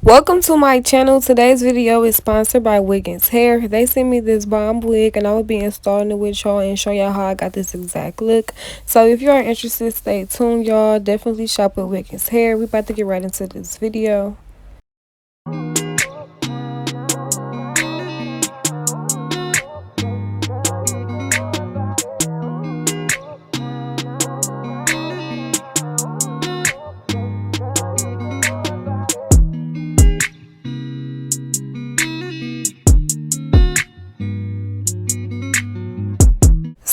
Welcome to my channel. Today's video is sponsored by Wiggins Hair. They sent me this bomb wig and I will be installing it with y'all and show y'all how I got this exact look. So if you are interested, stay tuned, y'all. Definitely shop with Wiggins Hair. We about to get right into this video.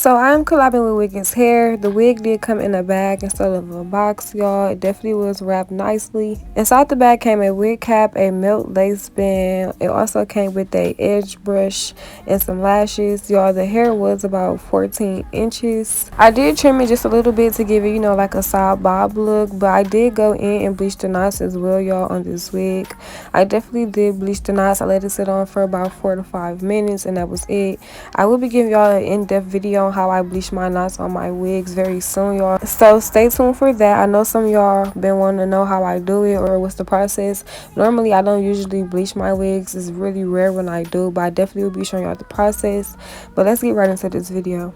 So I'm collabing with Wiggins Hair. The wig did come in a bag instead of a box, y'all. It definitely was wrapped nicely. Inside the bag came a wig cap, a melt lace band. It also came with a edge brush and some lashes. Y'all, the hair was about 14 inches. I did trim it just a little bit to give it, like a side bob look. But I did go in and bleach the knots as well, y'all, on this wig. I definitely did bleach the knots. I let it sit on for about 4 to 5 minutes and that was it. I will be giving y'all an in-depth video on how I bleach my knots on my wigs very soon, y'all, so stay tuned for that. I know some of y'all been wanting to know how I do it or what's the process. Normally I don't usually bleach my wigs. It's really rare when I do, but I definitely will be showing y'all the process. But let's get right into this video.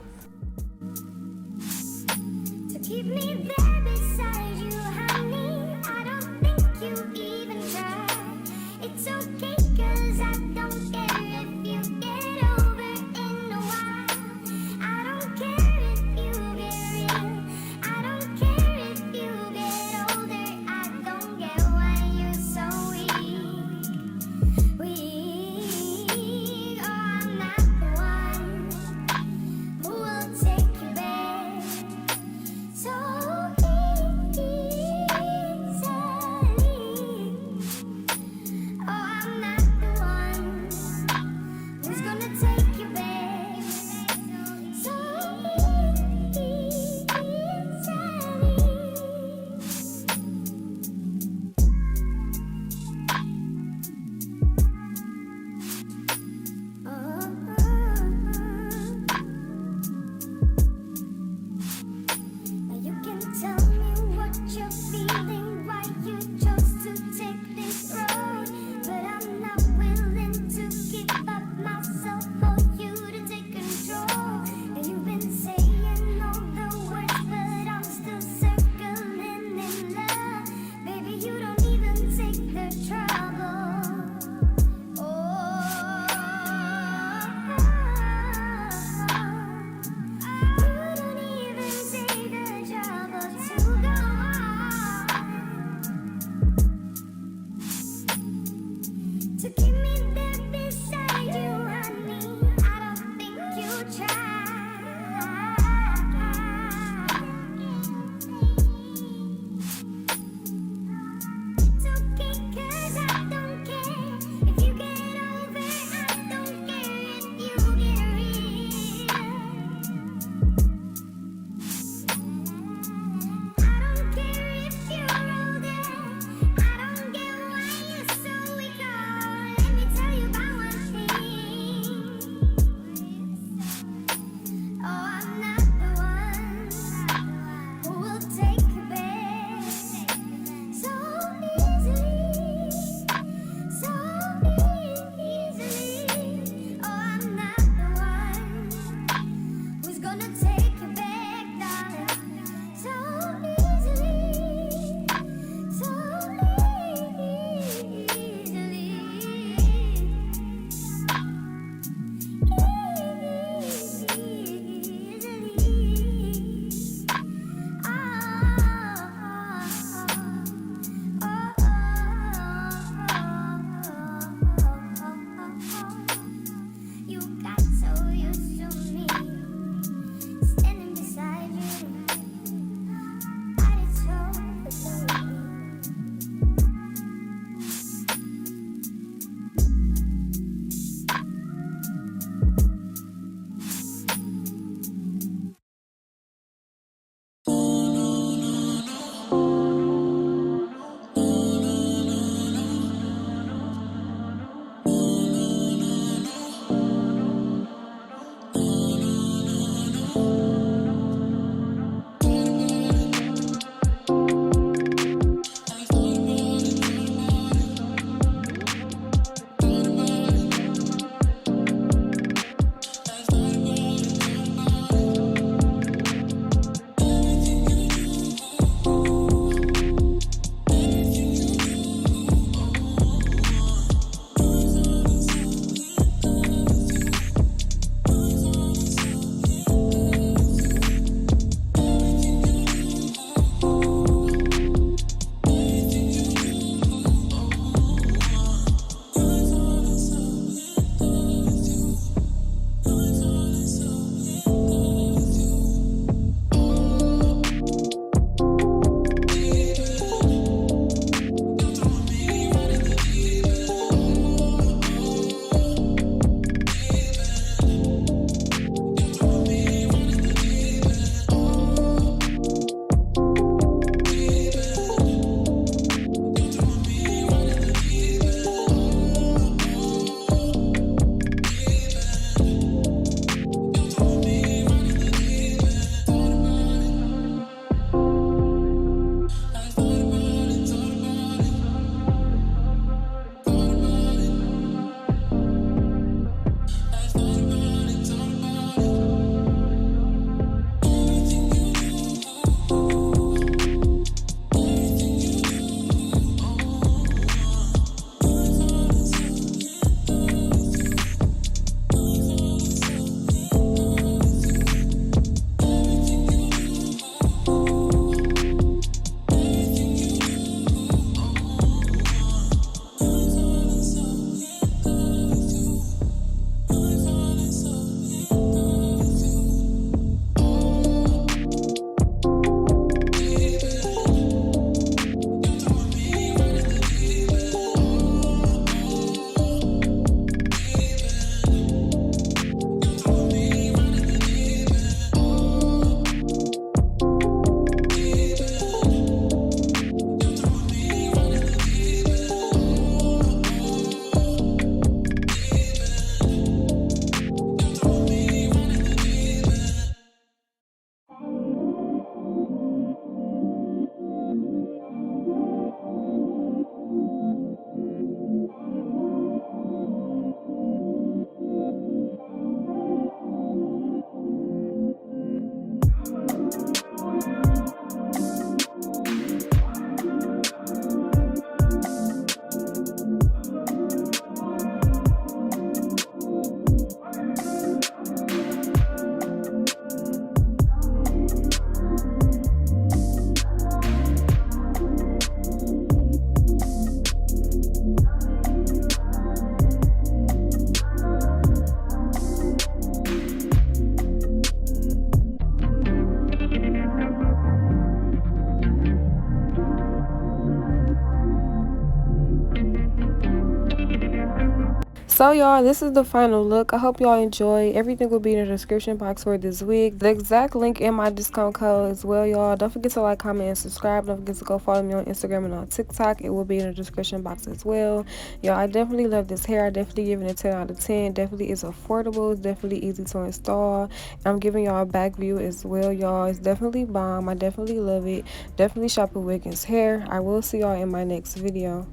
So y'all, this is the final look. I hope y'all enjoy. Everything will be in the description box for this wig. The exact link in my discount code as well, y'all. Don't forget to like, comment, and subscribe. Don't forget to go follow me on Instagram and on TikTok. It will be in the description box as well. Y'all, I definitely love this hair. I definitely give it a 10 out of 10. Definitely is affordable. It's definitely easy to install. I'm giving y'all a back view as well, y'all. It's definitely bomb. I definitely love it. Definitely shop at Wiggins Hair. I will see y'all in my next video.